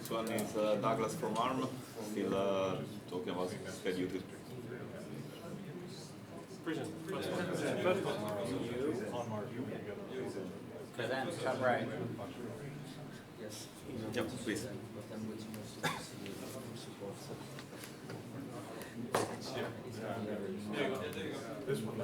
This one is Douglas from ARM, still talking about schedutil. First one. Present, top right. Yes. Yep, please. This one.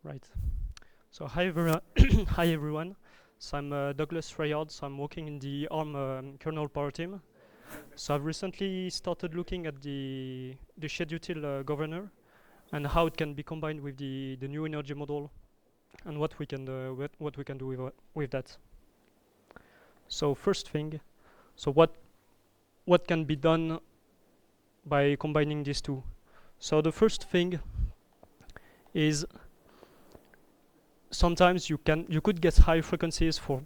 Right. So hi everyone. Hi everyone. So I'm Douglas Raillard. So I'm working in the ARM kernel power team. So I've recently started looking at the schedutil governor and how it can be combined with the new energy model and what we can do with that. So first thing, so what can be done by combining these two? So the first thing is sometimes you could get high frequencies for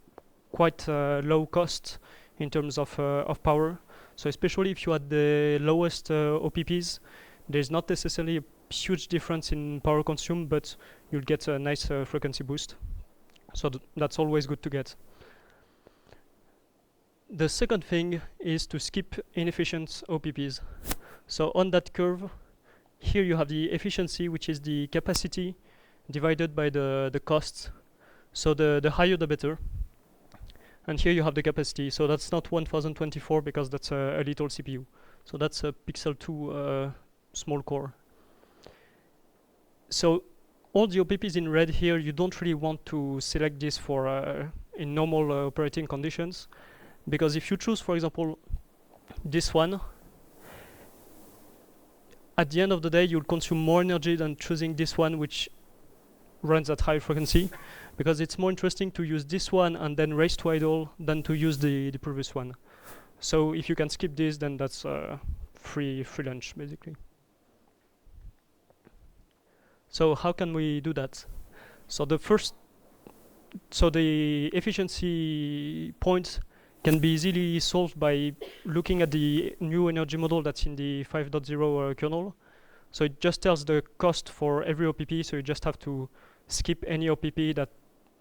quite low cost in terms of power. So especially if you had the lowest OPPs, there's not necessarily a huge difference in power consumed, but you'll get a nice frequency boost. So that's always good to get. The second thing is to skip inefficient OPPs. So on that curve, here you have the efficiency, which is the capacity divided by the costs. So the higher the better. And here you have the capacity. So that's not 1024 because that's a little CPU. So that's a Pixel 2 small core. So all the OPPs in red here, you don't really want to select this for in normal operating conditions, because if you choose, for example, this one, at the end of the day, you'll consume more energy than choosing this one, which runs at high frequency, because it's more interesting to use this one and then race to idle than to use the previous one. So if you can skip this, then that's free lunch, basically. So how can we do that? So the efficiency points can be easily solved by looking at the new energy model that's in the 5.0 kernel. So it just tells the cost for every OPP, so you just have to skip any OPP that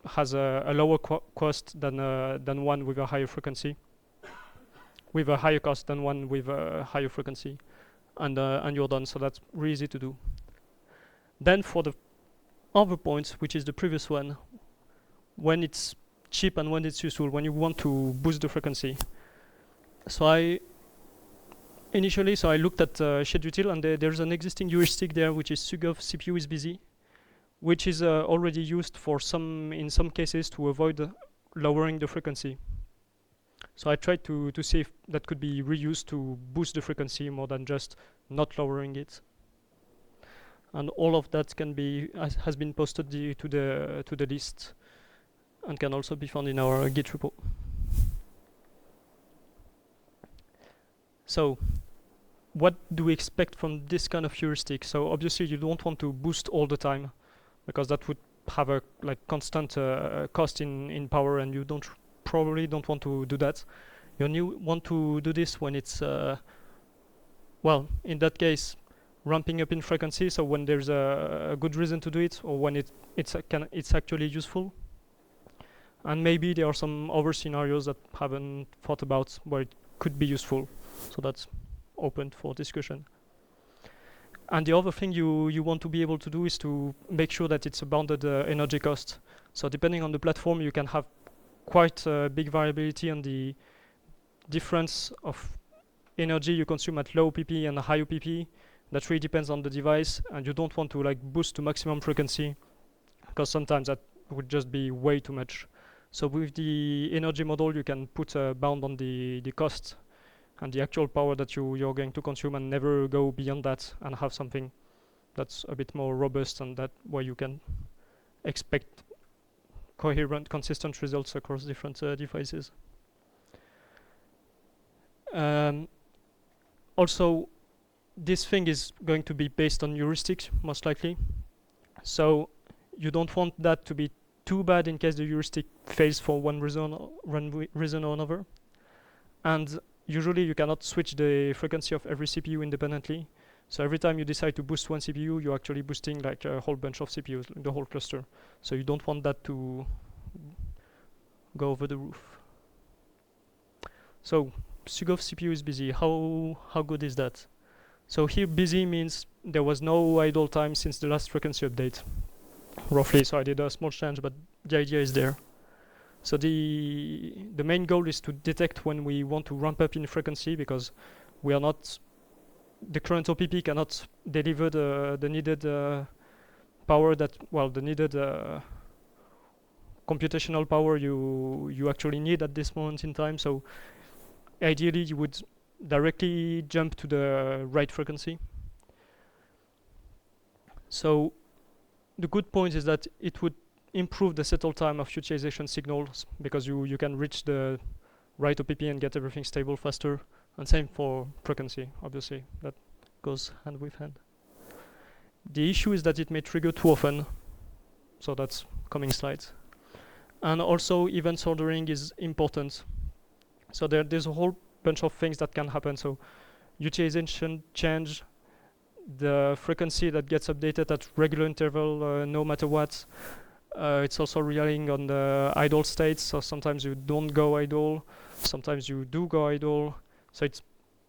has a lower cost than one with a higher frequency, with a higher cost than one with a higher frequency, and you're done. So that's really easy to do. Then for the other points, which is the previous one, when it's cheap and when it's useful, when you want to boost the frequency. So I looked at schedutil, and there's an existing heuristic there, which is sugov CPU is busy, which is already used in some cases to avoid lowering the frequency. So I tried to see if that could be reused to boost the frequency more than just not lowering it. And all of that has been posted to the list, and can also be found in our Git repo. So what do we expect from this kind of heuristic? So obviously you don't want to boost all the time, because that would have a constant cost in power, and you probably don't want to do that. You only want to do this when it's well, in that case, ramping up in frequency. So when there's a good reason to do it, or when it's actually useful. And maybe there are some other scenarios that haven't thought about where it could be useful. So that's open for discussion. And the other thing you want to be able to do is to make sure that it's a bounded energy cost. So depending on the platform, you can have quite big variability on the difference of energy you consume at low OPP and high OPP. That really depends on the device, and you don't want to boost to maximum frequency, because sometimes that would just be way too much. So with the energy model, you can put a bound on the cost and the actual power that you're going to consume, and never go beyond that, and have something that's a bit more robust, and that where you can expect coherent, consistent results across different devices. Also, this thing is going to be based on heuristics, most likely. So you don't want that to be too bad in case the heuristic fails for one reason or another. And usually you cannot switch the frequency of every CPU independently. So every time you decide to boost one CPU, you're actually boosting like a whole bunch of CPUs, the whole cluster. So you don't want that to go over the roof. So SUGOF CPU is busy. How good is that? So here busy means there was no idle time since the last frequency update, roughly. So I did a small change, but the idea is there. So the main goal is to detect when we want to ramp up in frequency, because we are not, the current OPP cannot deliver the needed power that, well, the needed computational power you actually need at this moment in time. So ideally you would directly jump to the right frequency. So the good point is that it would improve the settle time of utilization signals, because you can reach the right OPP and get everything stable faster. And same for frequency, obviously, that goes hand with hand. The issue is that it may trigger too often, so that's coming slides. And also event ordering is important. So there's a whole bunch of things that can happen. So utilization change, the frequency that gets updated at regular interval, no matter what. It's also relying on the idle states. So sometimes you don't go idle, sometimes you do go idle. So it's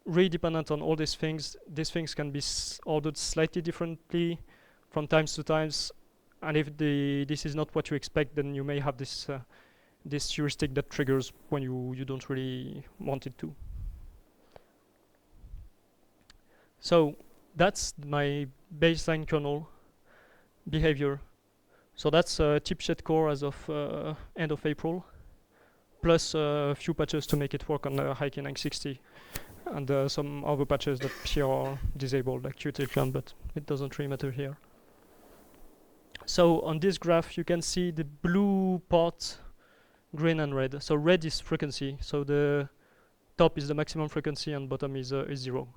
really dependent on all these things. These things can be ordered slightly differently from times to times. And if this is not what you expect, then you may have this this heuristic that triggers when you don't really want it to. So that's my baseline kernel behavior. So that's chipset core as of end of April, plus a few patches to make it work on the Hikey 960, and some other patches that here are disabled, like utilization, but it doesn't really matter here. So on this graph, you can see the blue part, green and red. So red is frequency. So the top is the maximum frequency and bottom is 0.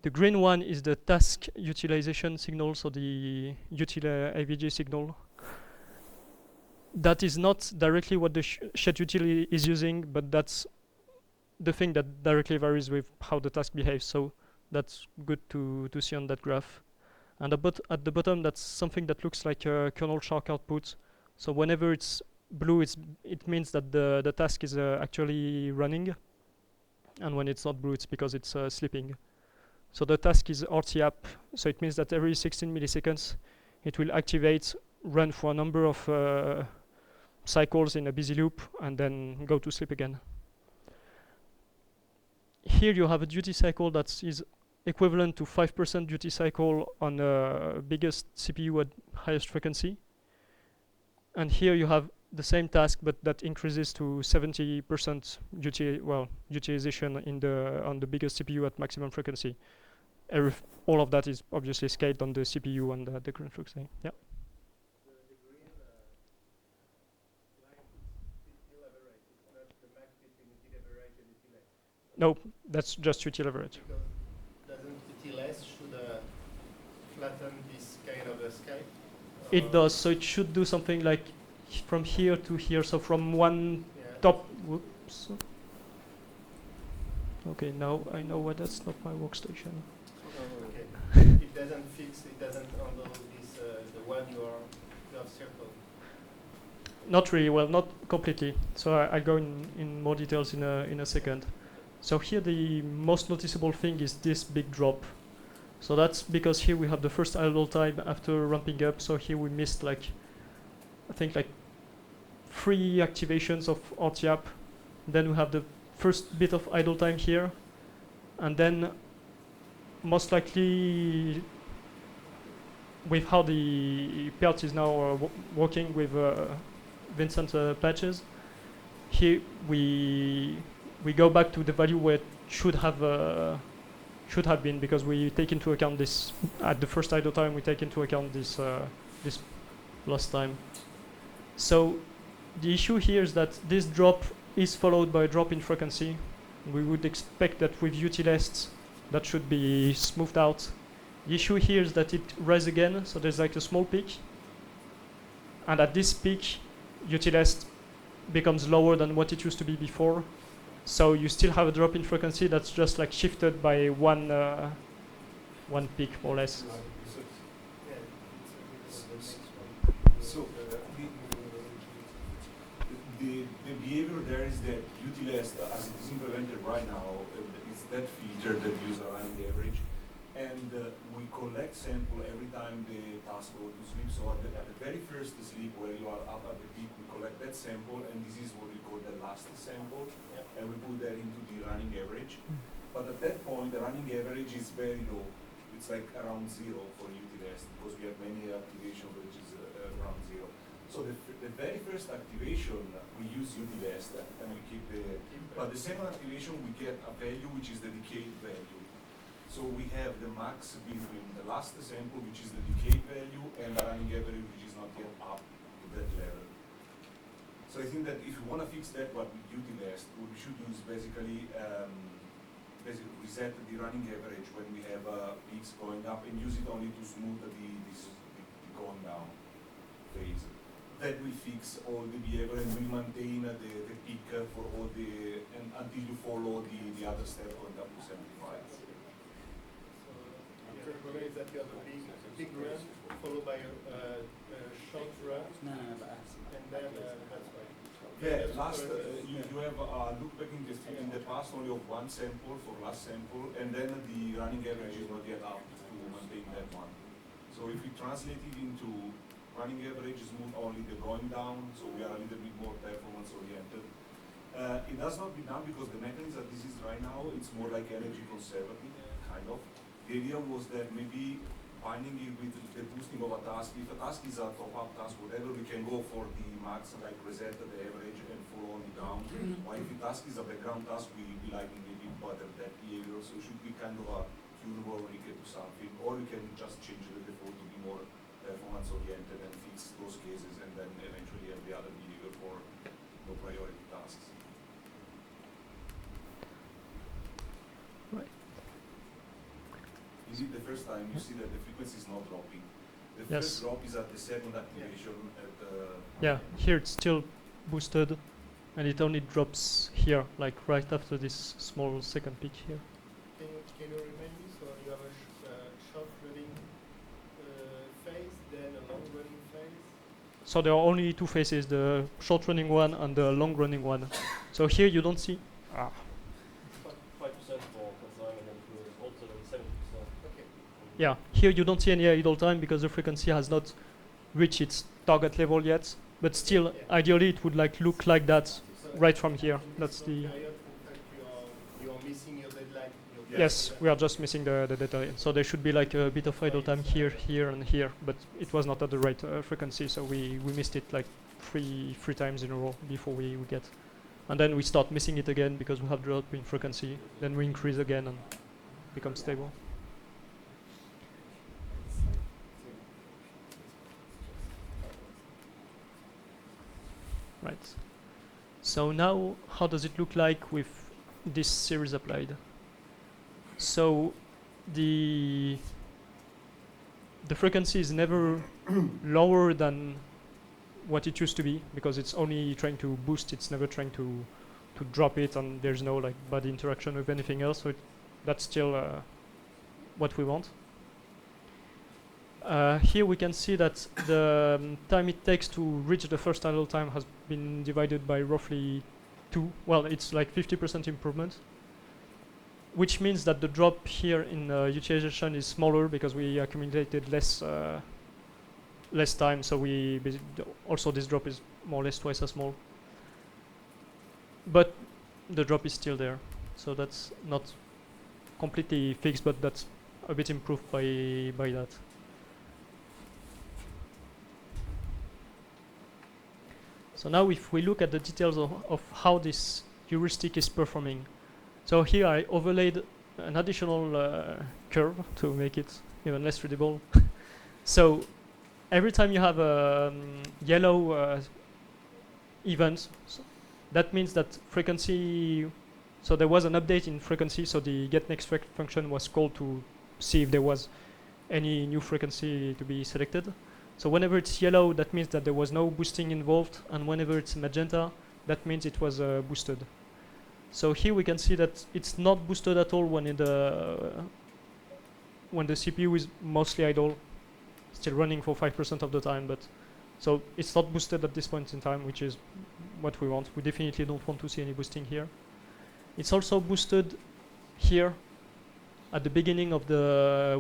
The green one is the task utilization signal, so the AVG signal. That is not directly what the schedutil is using, but that's the thing that directly varies with how the task behaves. So that's good to see on that graph. And at the bottom, that's something that looks like a kernel shark output. So whenever it's blue, it means that the task is actually running. And when it's not blue, it's because it's sleeping. So the task is RTAP, so it means that every 16 milliseconds it will activate, run for a number of cycles in a busy loop, and then go to sleep again. Here you have a duty cycle that is equivalent to 5% duty cycle on the biggest CPU at highest frequency. And here you have the same task, but that increases to 70% utilization on the biggest CPU at maximum frequency. All of that is obviously scaled on the CPU and the current frequency. Yeah. The green line is util average. It's not the max between util average and util S. No, that's just util average. Because doesn't util S should flatten this kind of a scale? It does. So it should do something like from here to here. So from one top. Whoops. Okay, now I know why that's not my workstation. Okay. It doesn't handle this, the one you have circled. Not really, well, not completely. So I'll go in more details in a second. So here the most noticeable thing is this big drop. So that's because here we have the first idle time after ramping up. So here we missed I think 3 activations of RTAP. Then we have the first bit of idle time here. And then most likely, with how the PERT is now working with Vincent patches, here we go back to the value where it should have been, because we take into account this at the first idle time. We take into account this this lost time. So the issue here is that this drop is followed by a drop in frequency. We would expect that with utilest that should be smoothed out. The issue here is that it rises again, so there's like a small peak. And at this peak, utilized becomes lower than what it used to be before. So you still have a drop in frequency that's just like shifted by one peak, more or less. So the behavior there is that utilized, as it is implemented right now, it's that feature that uses around the average, and we collect sample every time the task goes to sleep. So at the very first sleep, where you are up at the peak, we collect that sample, and this is what we call the last sample, and we put that into the running average. But at that point, the running average is very low. It's like around 0 for utilized, because we have many activation which is around 0. So the very first activation, we use utilized, and we keep the, but the second activation, we get a value which is the decayed value. So we have the max between the last sample, which is the decayed value, and the running average, which is not yet up to that level. So I think that if you want to fix that, what we utilized, what we should do is basically reset the running average when we have peaks going up, and use it only to smooth the going down phase. That will fix all the behavior and will maintain the peak for all the, and until you follow the other step going up to 75. So your problem is that you have a big run followed by a short run, No, but and then that's why. Yeah, last you have look back in the past only of one sample for last sample, and then the running average is not yet up to maintain that one. So if we translate it into running average is move only the going down, so we are a little bit more performance oriented. It does not be done because the mechanism that this is right now, it's more like energy conservative, kind of. The idea was that maybe binding it with the boosting of a task. If a task is a top-up task, whatever, we can go for the max, like reset the average and follow only down. While if the task is a background task, we like maybe better that behavior, so it should be kind of a tunable or we can do something, or we can just change the default to be more performance oriented and fix those cases, and then eventually have the other behavior for low priority tasks. Right. Is it the first time you see that the frequency is not dropping? The Yes. first drop is at the second activation at Yeah, here it's still boosted, and it only drops here, like right after this small second peak here. Can you remind me? So you have a short running phase, then a long running phase. So there are only two phases, the short running one and the long running one. So here you don't see. 5% for consign and then also 70%. Okay. Yeah, here you don't see any idle time because the frequency has not reached its target level yet. But still, ideally, it would like look like that So right from here. in this That's long the. period, in fact, you are missing your deadline. Yes, we are just missing the data. So there should be like a bit of idle time here, here, and here, but it was not at the right frequency, so we missed it like three times in a row before we get. And then we start missing it again because we have drop in frequency. Then we increase again and become stable. Right. So now, how does it look like with this series applied? So the frequency is never lower than what it used to be because it's only trying to boost. It's never trying to drop it, and there's no like bad interaction with anything else. So that's still what we want. Here we can see that the time it takes to reach the first idle time has been divided by roughly 2. Well, it's like 50% improvement, which means that the drop here in utilization is smaller because we accumulated less time. So also this drop is more or less twice as small, but the drop is still there. So that's not completely fixed, but that's a bit improved by that. So now if we look at the details of how this heuristic is performing. So here I overlaid an additional curve to make it even less readable. So every time you have a yellow event, so that means that frequency So there was an update in frequency, so the getNext function was called to see if there was any new frequency to be selected. So whenever it's yellow, that means that there was no boosting involved, and whenever it's magenta, that means it was boosted. So here we can see that it's not boosted at all when when the CPU is mostly idle, still running for 5% of the time, but so it's not boosted at this point in time, which is what we want. We definitely don't want to see any boosting here. It's also boosted here at the beginning of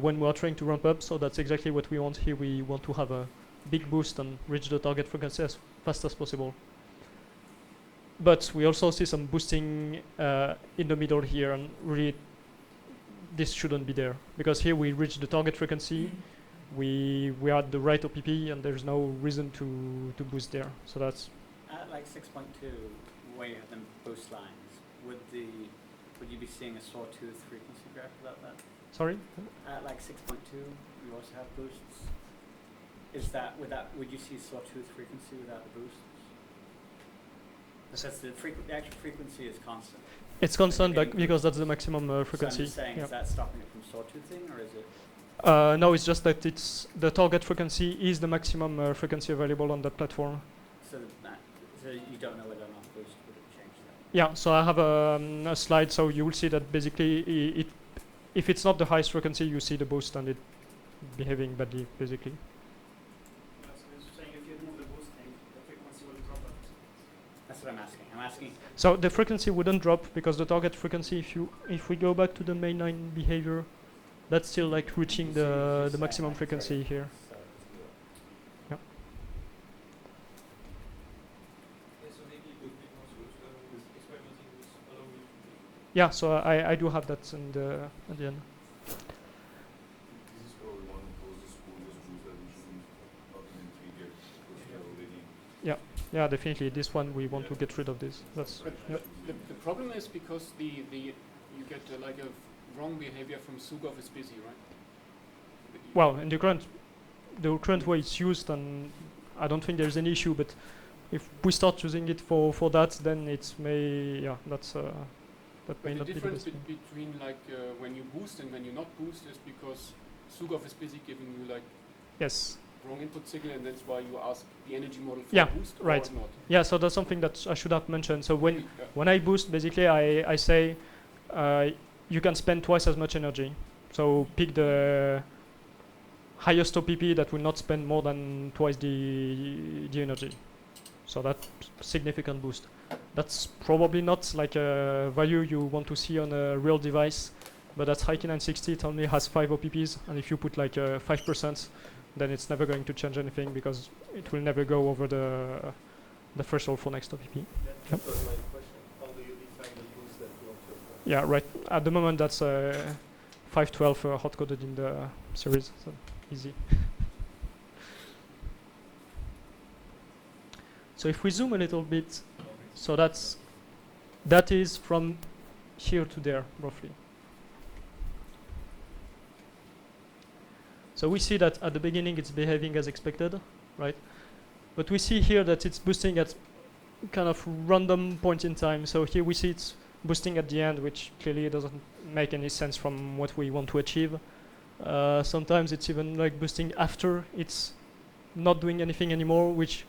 when we are trying to ramp up, so that's exactly what we want here. We want to have a big boost and reach the target frequency as fast as possible. But we also see some boosting in the middle here, and really this shouldn't be there, because here we reach the target frequency, we are at the right OPP, and there's no reason to boost there. So that's at like 6.2, where you have them boost lines. Would you be seeing a sawtooth frequency graph without that? sorry. At like 6.2, you also have boosts. Would you see sawtooth frequency without the boosts? Because the actual frequency is constant. It's constant because that's the maximum frequency. So I'm just saying, yeah. Is that stopping it from sawtoothing, or is it? No, it's just that it's the target frequency is the maximum frequency available on that platform. So you don't know whether or not boost would have changed that. Yeah, so I have a slide, so you will see that basically if it's not the highest frequency, you see the boost and it behaving badly, basically. So you're saying if you remove the boosting, the frequency will drop a bit. That's what I'm asking. I'm asking. So the frequency wouldn't drop because the target frequency, if we go back to the mainline behavior, that's still like reaching the maximum frequency here. So Yep. So maybe it would be possible to experimenting with allow you to Yeah, so I do have that at the end. This is probably one of those exposures that we shouldn't document trigger because we are already. Yeah, definitely. This one we want to get rid of this. That's But yep. the problem is because you get like a wrong behavior from Sugov is busy, right? Well, in the current way it's used, and I don't think there's any issue. But if we start using it for that, then that may But the not be the difference best thing. between like when you boost and when you not boost is because Sugov is busy giving you like Yes. wrong input signal, and that's why you ask the energy model for Yeah, boost right. or not. Yeah, so that's something that I should have mentioned. So Yeah. when I boost, basically I say you can spend twice as much energy. So pick the highest OPP that will not spend more than twice the energy. So that's significant boost. That's probably not like a value you want to see on a real device, but at Hikey 960 it only has 5 OPPs, and if you put like 5%, then it's never going to change anything because it will never go over the threshold for next OPP. That was my question. How do you define the boost that you want to apply? Yeah, right. At the moment, that's 512 hard-coded in the series, so easy. So if we zoom a little bit, so that is from here to there, roughly. So we see that at the beginning it's behaving as expected, right? But we see here that it's boosting at kind of random point in time. So here we see it's boosting at the end, which clearly doesn't make any sense from what we want to achieve. Sometimes it's even like boosting after it's not doing anything anymore, which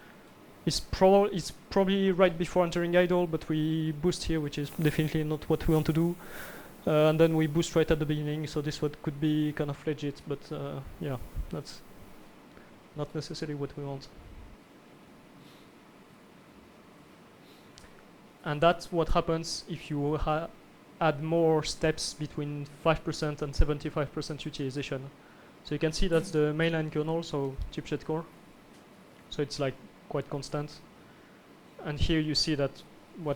is probably right before entering idle, but we boost here, which is definitely not what we want to do. And then we boost right at the beginning, so this what could be kind of legit, but yeah, that's not necessarily what we want. And that's what happens if you add more steps between 5% and 75% utilization. So you can see that's the mainline kernel, so chipset core. So it's like quite constant. And here you see that what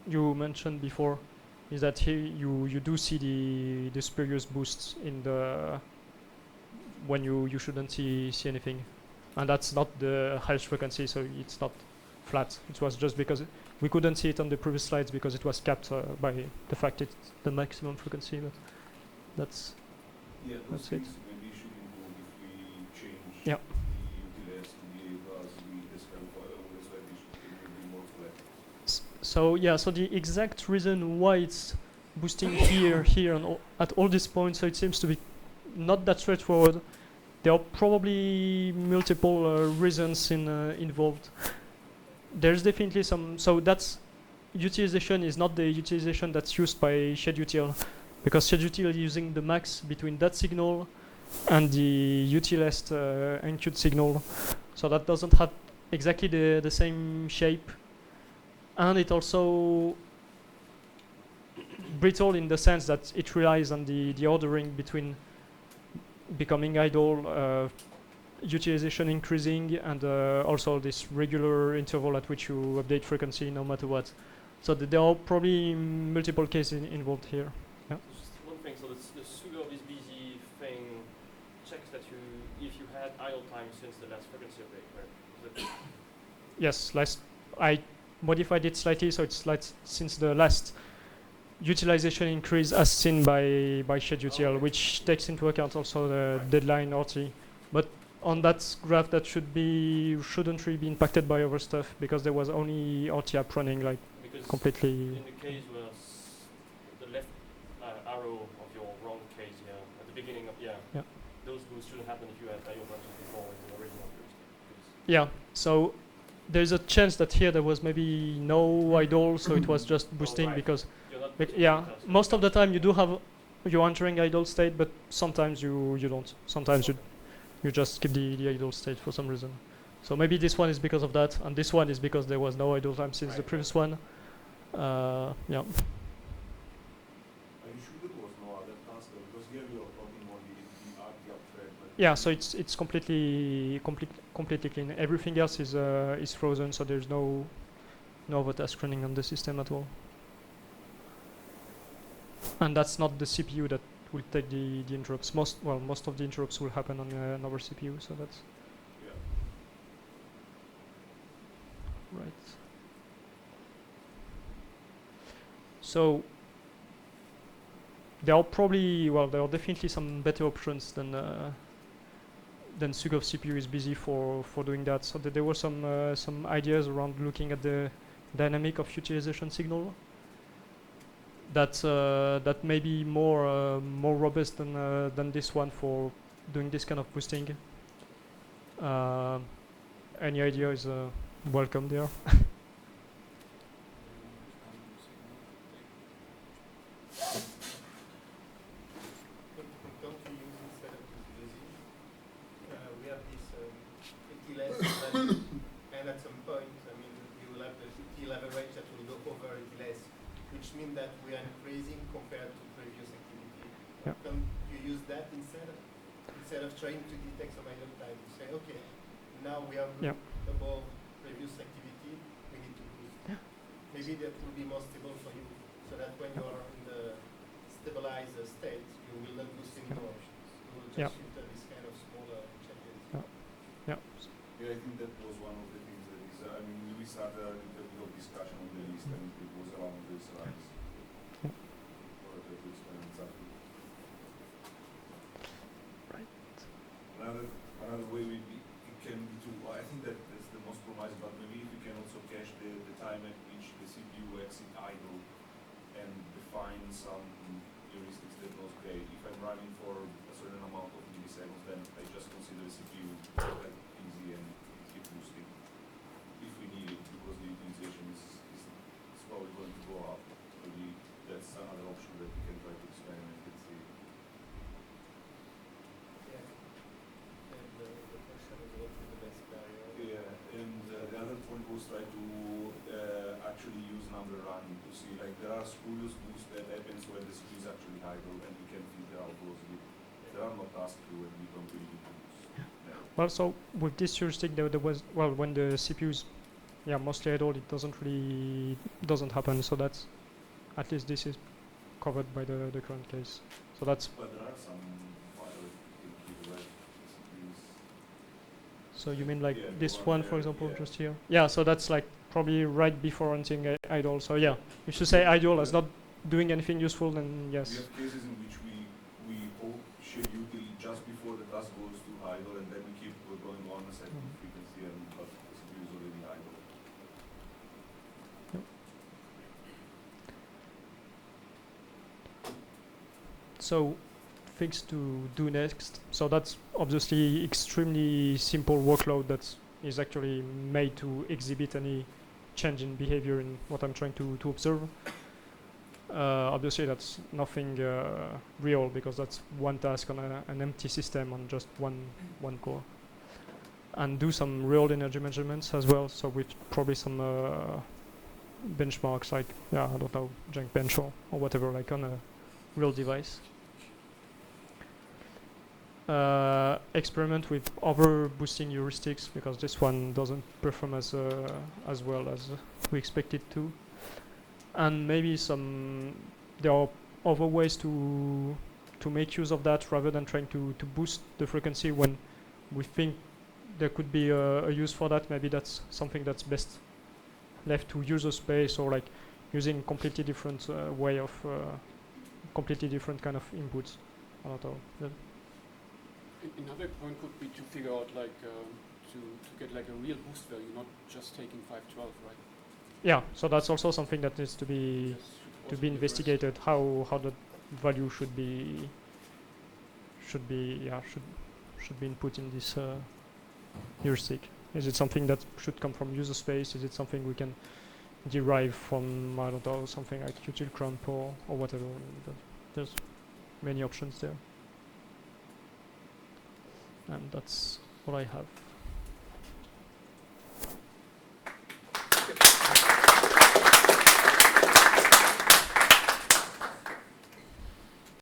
you mentioned before is that here you do see the spurious boosts in the when you shouldn't see anything, and that's not the highest frequency, so it's not flat. It was just because we couldn't see it on the previous slides because it was capped by the fact it's the maximum frequency. But that's Yeah, That's those it. things maybe should improve if we change Yeah. the utilization to be as we described for always, where we should be more flat. so So yeah, so the exact reason why it's boosting here, here, and at all these points, so it seems to be not that straightforward. There are probably multiple reasons involved. There's definitely some. So that's utilization is not the utilization that's used by schedutil, because schedutil is using the max between that signal and the utilized enqueued signal. So that doesn't have exactly the same shape, and it also brittle in the sense that it relies on the ordering between becoming idle, utilization increasing, and also this regular interval at which you update frequency no matter what. So there are probably multiple cases involved here. Yeah. Just one thing, so the sugar is busy thing checks that if you had idle time since the last frequency update, right? Yes, I modified it slightly, so it's like since the last utilization increase as seen by schedutil, which takes into account also the deadline RT. But on that graph, that shouldn't really be impacted by other stuff because there was only RT app running like because completely. In the case where the left arrow of your wrong case here at the beginning of those boosts shouldn't happen if you had idle branches before in the original case. Yeah, so there's a chance that here there was maybe no idle, so it was just boosting because most of the time you do have you're entering idle state, but sometimes you don't. Sometimes you just skip the idle state for some reason. So maybe this one is because of that, and this one is because there was no idle time since the previous one. Yeah. Are you sure there was no other task? Because here we are talking only the RT up thread. Yeah, so it's completely clean. Everything else is frozen, so there's no other task running on the system at all. And that's not the CPU that will take the interrupts. Most of the interrupts will happen on another CPU, so that's right. So there are definitely some better options than SUGOF CPU is busy for doing that. So there were some ideas around looking at the dynamic of utilization signal. That may be more robust than this one for doing this kind of boosting. Any idea is welcome there. Don't we use instead of busy? We have this utilized value, and at some point, I mean, you will have the util average that will go over utilized, which means that we are increasing compared to previous activity. Yeah. Can you use that instead of trying to detect some idle time? You say, okay, now we are above previous activity, we need to boost. Yeah. Maybe that will be more stable for you, so that when you are in the stabilized state, you will not boost anymore. You will just filter this kind of smaller changes. Yeah. Yeah, I think that was one of the things that is. I mean, we started a little bit of discussion on the list, and it was around these lines. Or to explain exactly. Right. Another way it can be to. I think that that's the most promising, but maybe if you can also cache the time at which the CPU exit idle and define some heuristics that knows, okay, if I'm running for a certain amount of milliseconds, then I just consider the CPU that easy and keep boosting if we need it, because the utilization is probably going to go up. Maybe that's another option that we can try to experiment and see. Yeah. And the question is what is the best barrier? Yeah, and the other point was try to actually use number running to see, like, there are spurious boosts that happens when the CPU is actually idle, and we can filter out those. There are no tasks to when we don't really need to boost. Well, so with this heuristic, there was when the CPU is mostly idle, it doesn't happen. So that's at least this is covered by the current case. So that's. But there are some CPUs. So you mean like this one one, there, for example, yeah. just here? Yeah. So that's like probably right before entering idle. So yeah, if you say idle as not doing anything useful, then yes. We have cases in which we schedule just before the task goes to idle, and then we keep going on a certain frequency, and but the CPU is already idle. So things to do next. So that's obviously extremely simple workload that is actually made to exhibit any change in behavior in what I'm trying to observe. Obviously that's nothing real because that's one task on an empty system on just one core. And do some real energy measurements as well, so with probably some benchmarks like, I don't know, junk bench or whatever, like on a real device. Experiment with other boosting heuristics because this one doesn't perform as well as we expect it to. And maybe there are other ways to make use of that rather than trying to boost the frequency when we think there could be a use for that. Maybe that's something that's best left to user space, or like using completely different way of completely different kind of inputs. I don't know. Another point could be to figure out like to get like a real boost value, not just taking 512, right? Yeah, so that's also something that needs to be investigated. How the value should be input in this heuristic. Is it something that should come from user space? Is it something we can derive from, I don't know, something like util crump or whatever? There's many options there. And that's what I have.